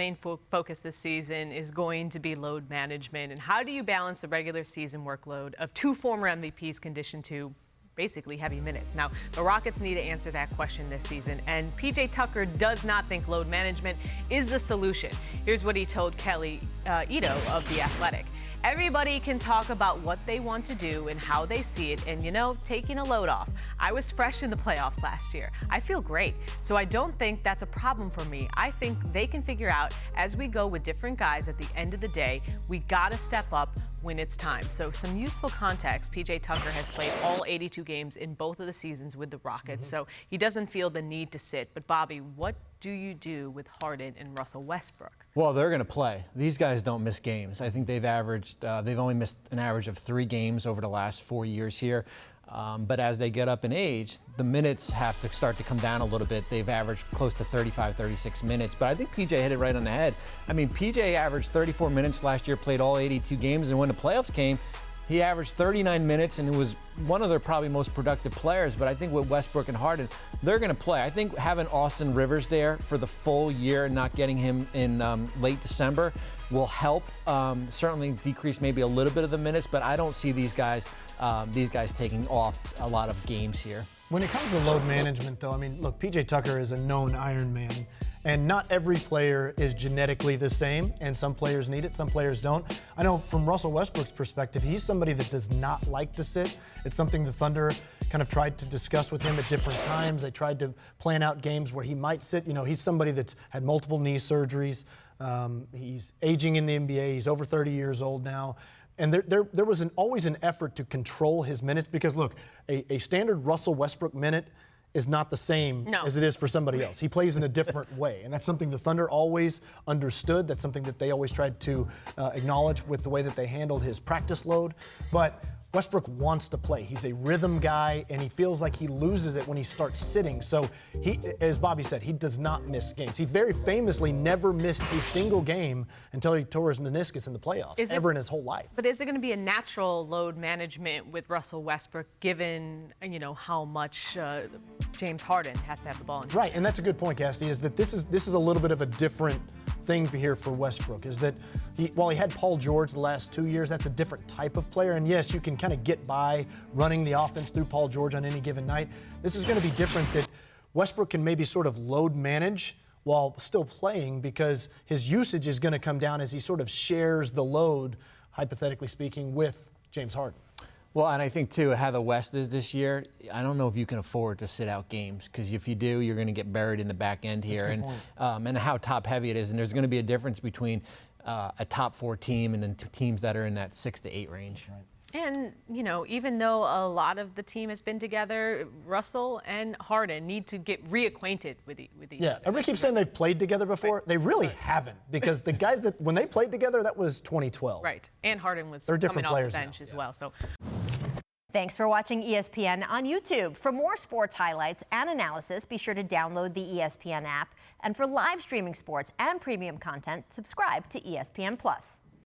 Main focus this season is going to be load management. And how do you balance the regular season workload of two former MVPs conditioned to basically heavy minutes? Now, the Rockets need to answer that question this season, and PJ Tucker does not think load management is the solution. Here's what he told Kelly Ito of The Athletic. Everybody can talk about what they want to do and how they see it, and taking a load off. I was fresh in the playoffs last year. I feel great, so I don't think that's a problem for me. I think they can figure out as we go with different guys. At the end of the day, we gotta step up when it's time. So some useful context. PJ Tucker has played all 82 games in both of the seasons with the Rockets, so he doesn't feel the need to sit. But Bobby, what do you do with Harden and Russell Westbrook? Well, they're going to play. These guys don't miss games. I think they've only missed an average of 3 games over the last 4 years here. But as they get up in age, the minutes have to start to come down a little bit. They've averaged close to 35, 36 minutes. But I think PJ hit it right on the head. I mean, PJ averaged 34 minutes last year, played all 82 games, and when the playoffs came, he averaged 39 minutes and was one of their probably most productive players. But I think with Westbrook and Harden, they're going to play. I think having Austin Rivers there for the full year and not getting him in late December will help. Certainly decrease maybe a little bit of the minutes, but I don't see these guys taking off a lot of games here. When it comes to load management, though, I mean, look, PJ Tucker is a known Iron Man, and not every player is genetically the same, and some players need it, some players don't. I know from Russell Westbrook's perspective, he's somebody that does not like to sit. It's something the Thunder kind of tried to discuss with him at different times. They tried to plan out games where he might sit. He's somebody that's had multiple knee surgeries. He's aging in the NBA. He's over 30 years old now. And there was always an effort to control his minutes because, look, a standard Russell Westbrook minute is not the same as it is for somebody else. He plays in a different way, and that's something the Thunder always understood. That's something that they always tried to acknowledge with the way that they handled his practice load. But Westbrook wants to play. He's a rhythm guy, and he feels like he loses it when he starts sitting. So he, as Bobby said, he does not miss games. He very famously never missed a single game until he tore his meniscus in the playoffs, in his whole life. But is it going to be a natural load management with Russell Westbrook, given how much James Harden has to have the ball in his hands? And that's a good point, Cassidy, is that this is a little bit of a different thing here for Westbrook, is that while he had Paul George the last 2 years, that's a different type of player. And yes, you can kind of get by running the offense through Paul George on any given night. This is going to be different, that Westbrook can maybe sort of load manage while still playing, because his usage is going to come down as he sort of shares the load, hypothetically speaking, with James Harden. Well, and I think, too, how the West is this year, I don't know if you can afford to sit out games, because if you do, you're going to get buried in the back end here. And how top-heavy it is. And there's going to be a difference between a top 4 team and then teams that are in that 6 to 8 range. Right. And, even though a lot of the team has been together, Russell and Harden need to get reacquainted with each other. Yeah, everybody keeps saying they've played together before. Right. They really haven't, because the guys that, when they played together, that was 2012. Right, and Harden was They're coming different off players the bench now. as well. So. Thanks for watching ESPN on YouTube. For more sports highlights and analysis, be sure to download the ESPN app. And for live streaming sports and premium content, subscribe to ESPN+.